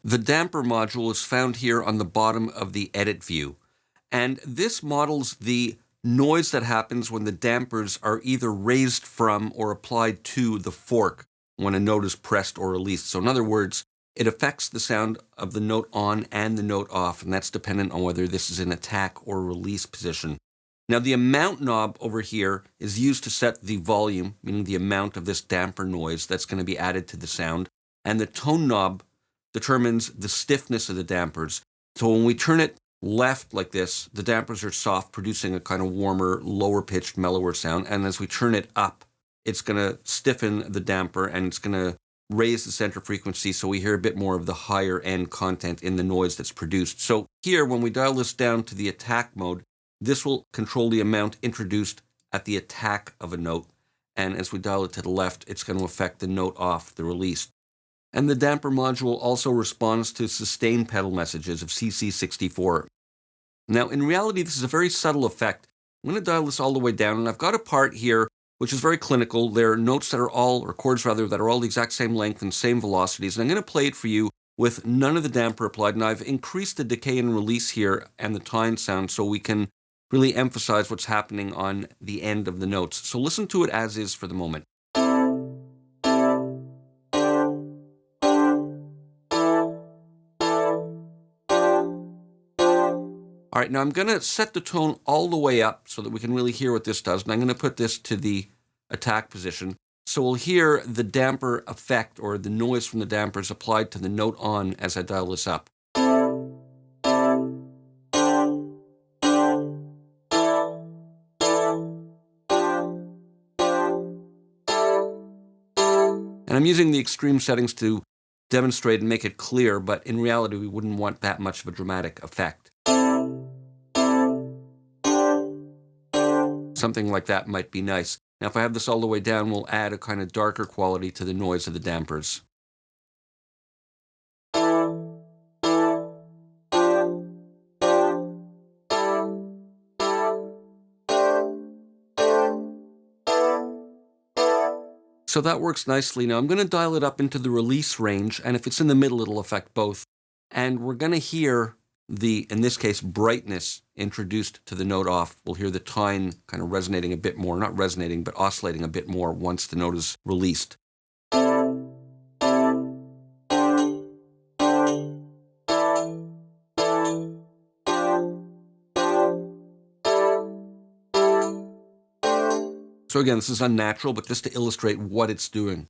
The damper module is found here on the bottom of the edit view. And this models the noise that happens when the dampers are either raised from or applied to the fork when a note is pressed or released. So in other words, it affects the sound of the note on and the note off, and that's dependent on whether this is in attack or release position. Now the amount knob over here is used to set the volume, meaning the amount of this damper noise that's going to be added to the sound, and the tone knob determines the stiffness of the dampers. So when we turn it left like this, the dampers are soft, producing a kind of warmer, lower pitched, mellower sound, and as we turn it up, it's going to stiffen the damper and it's going to raise the center frequency so we hear a bit more of the higher end content in the noise that's produced. So here, when we dial this down to the attack mode, this will control the amount introduced at the attack of a note. And as we dial it to the left, it's going to affect the note off, the release. And the damper module also responds to sustain pedal messages of CC64. Now, in reality, this is a very subtle effect. I'm going to dial this all the way down, and I've got a part here which is very clinical. There are notes that are all, or chords rather, that are all the exact same length and same velocities. And I'm going to play it for you with none of the damper applied. And I've increased the decay and release here and the tine sound so we can really emphasize what's happening on the end of the notes. So listen to it as is for the moment. All right, now I'm going to set the tone all the way up so that we can really hear what this does. And I'm going to put this to the attack position. So we'll hear the damper effect or the noise from the dampers applied to the note on as I dial this up. And I'm using the extreme settings to demonstrate and make it clear, but in reality, we wouldn't want that much of a dramatic effect. Something like that might be nice. Now, if I have this all the way down, we'll add a kind of darker quality to the noise of the dampers. So that works nicely. Now I'm going to dial it up into the release range, and if it's in the middle, it'll affect both. And we're going to hear the, in this case, brightness introduced to the note off. We'll hear the tine kind of resonating a bit more, not resonating, but oscillating a bit more once the note is released. So again, this is unnatural, but just to illustrate what it's doing.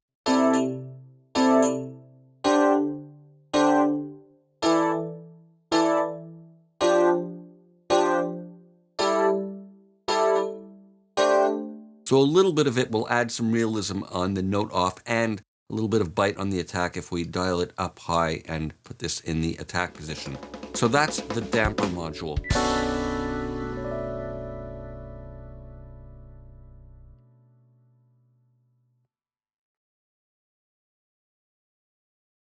So a little bit of it will add some realism on the note off and a little bit of bite on the attack if we dial it up high and put this in the attack position. So that's the damper module.